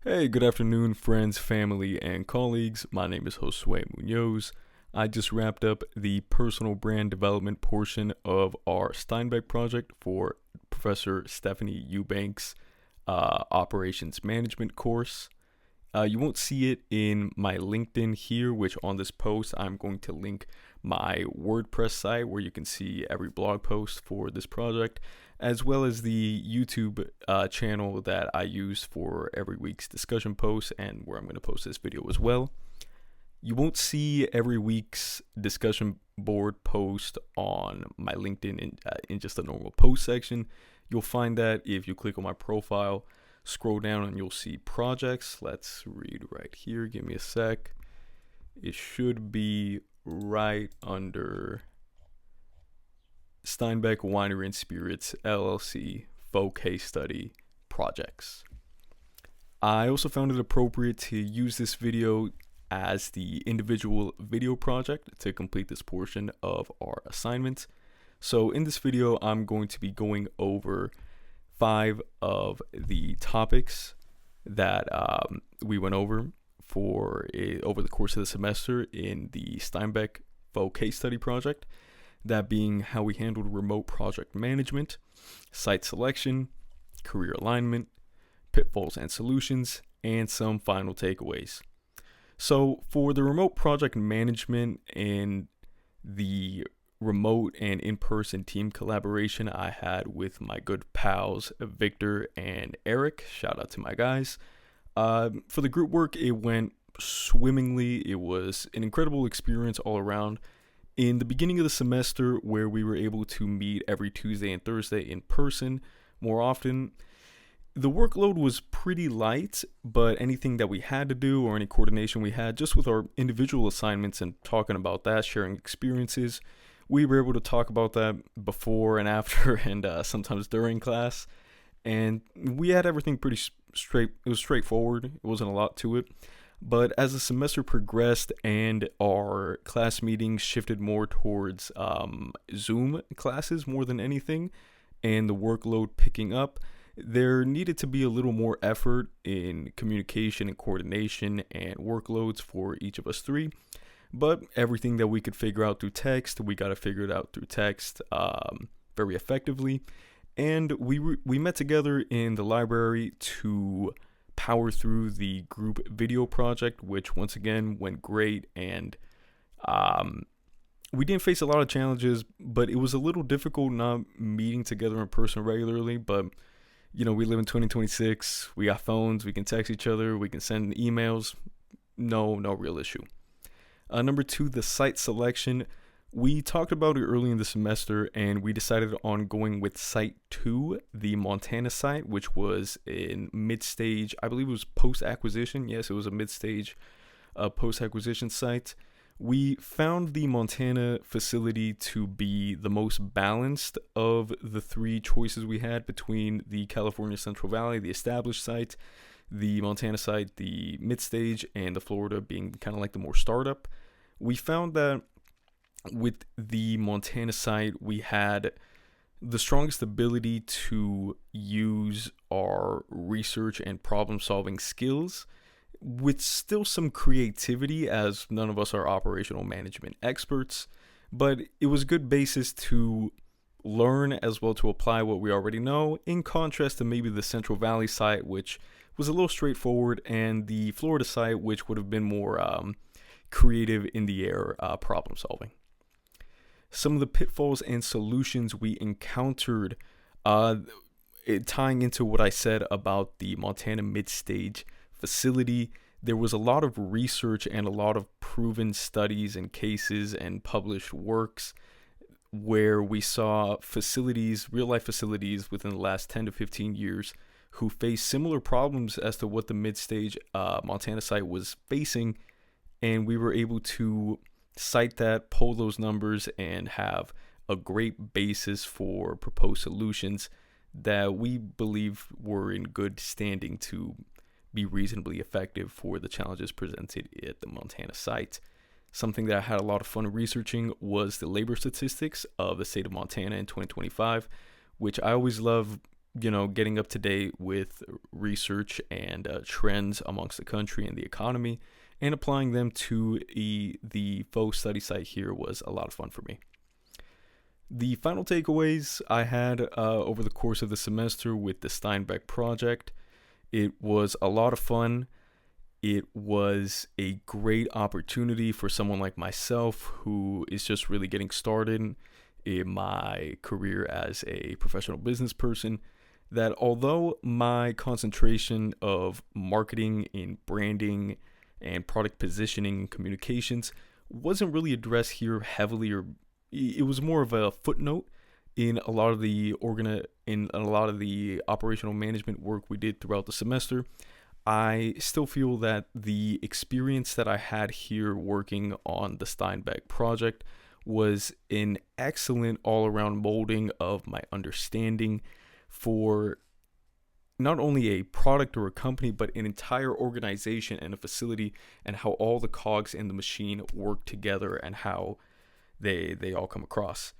Hey, good afternoon, friends, family, and colleagues. My name is Josue Munoz. I just wrapped up the personal brand development portion of our Steinbeck project for Professor Stephanie Eubanks' operations management course. You won't see it in my LinkedIn here, which on this post I'm going to link my WordPress site where you can see every blog post for this project, as well as the YouTube channel that I use for every week's discussion posts and where I'm going to post this video as well. You won't see every week's discussion board post on my LinkedIn in just a normal post section. You'll find that if you click on my profile, scroll down and you'll see projects. Let's read right here. Give me a sec. It should be right under Steinbeck Winery and Spirits LLC Faux Case Study Projects. I also found it appropriate to use this video as the individual video project to complete this portion of our assignment. So in this video, I'm going to be going over 5 of the topics that we went over over the course of the semester in the Steinbeck Faux Case Study Project. That being how we handled remote project management, site selection, career alignment, pitfalls and solutions, and some final takeaways. So for the remote project management and the remote and in-person team collaboration I had with my good pals Victor and Eric, shout out to my guys. For the group work, it went swimmingly. It was an incredible experience all around. In the beginning of the semester, where we were able to meet every Tuesday and Thursday in person more often, the workload was pretty light, but anything that we had to do or any coordination we had just with our individual assignments and talking about that, sharing experiences, we were able to talk about that before and after and sometimes during class. And we had everything pretty straight. It was straightforward. It wasn't a lot to it. But as the semester progressed and our class meetings shifted more towards Zoom classes more than anything, and the workload picking up, there needed to be a little more effort in communication and coordination and workloads for each of us three. But everything that we could figure out through text, we got to figure it out through text very effectively. And we met together in the library to power through the group video project, which once again went great. And we didn't face a lot of challenges, but it was a little difficult not meeting together in person regularly. But we live in 2026. We got phones. We can text each other. We can send emails. No real issue. Number 2, the site selection. We talked about it early in the semester, and we decided on going with Site 2, the Montana site, which was in mid-stage. I believe it was post-acquisition. Yes, it was a mid-stage post-acquisition site. We found the Montana facility to be the most balanced of the 3 choices we had between the California Central Valley, the established site, the Montana site, the mid-stage, and the Florida being kind of like the more startup. We found that with the Montana site, we had the strongest ability to use our research and problem-solving skills with still some creativity, as none of us are operational management experts, but it was a good basis to learn as well to apply what we already know, in contrast to maybe the Central Valley site, which was a little straightforward, and the Florida site, which would have been more creative in the air problem solving. Some of the pitfalls and solutions we encountered, tying into what I said about the Montana mid-stage facility, there was a lot of research and a lot of proven studies and cases and published works where we saw facilities, real-life facilities within the last 10 to 15 years who face similar problems as to what the mid-stage Montana site was facing, and we were able to cite that, pull those numbers, and have a great basis for proposed solutions that we believe were in good standing to be reasonably effective for the challenges presented at the Montana site. Something that I had a lot of fun researching was the labor statistics of the state of Montana in 2025, which I always love getting up to date with research and trends amongst the country and the economy, and applying them to the faux study site here was a lot of fun for me. The final takeaways I had over the course of the semester with the Steinbeck project: it was a lot of fun. It was a great opportunity for someone like myself who is just really getting started in my career as a professional business person, that although my concentration of marketing in branding and product positioning and communications wasn't really addressed here heavily, or it was more of a footnote in a lot of the operational management work we did throughout the semester, I still feel that the experience that I had here working on the Steinbeck project was an excellent all-around molding of my understanding for not only a product or a company, but an entire organization and a facility, and how all the cogs in the machine work together and how they all come across.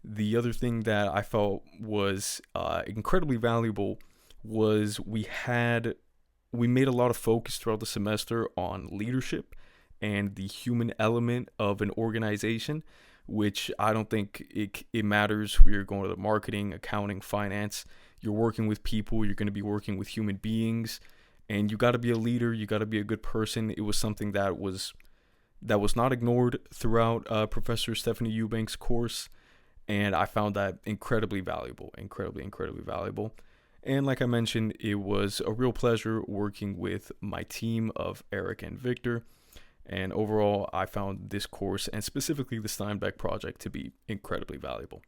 The other thing that I felt was incredibly valuable was we made a lot of focus throughout the semester on leadership and the human element of an organization, which I don't think it matters. We're going to the marketing, accounting, finance. You're working with people. You're going to be working with human beings, and you got to be a leader. You got to be a good person. It was something that was not ignored throughout Professor Stephanie Eubank's course, and I found that incredibly valuable, incredibly valuable. And like I mentioned, it was a real pleasure working with my team of Eric and Victor. And overall, I found this course, and specifically the Steinbeck project, to be incredibly valuable.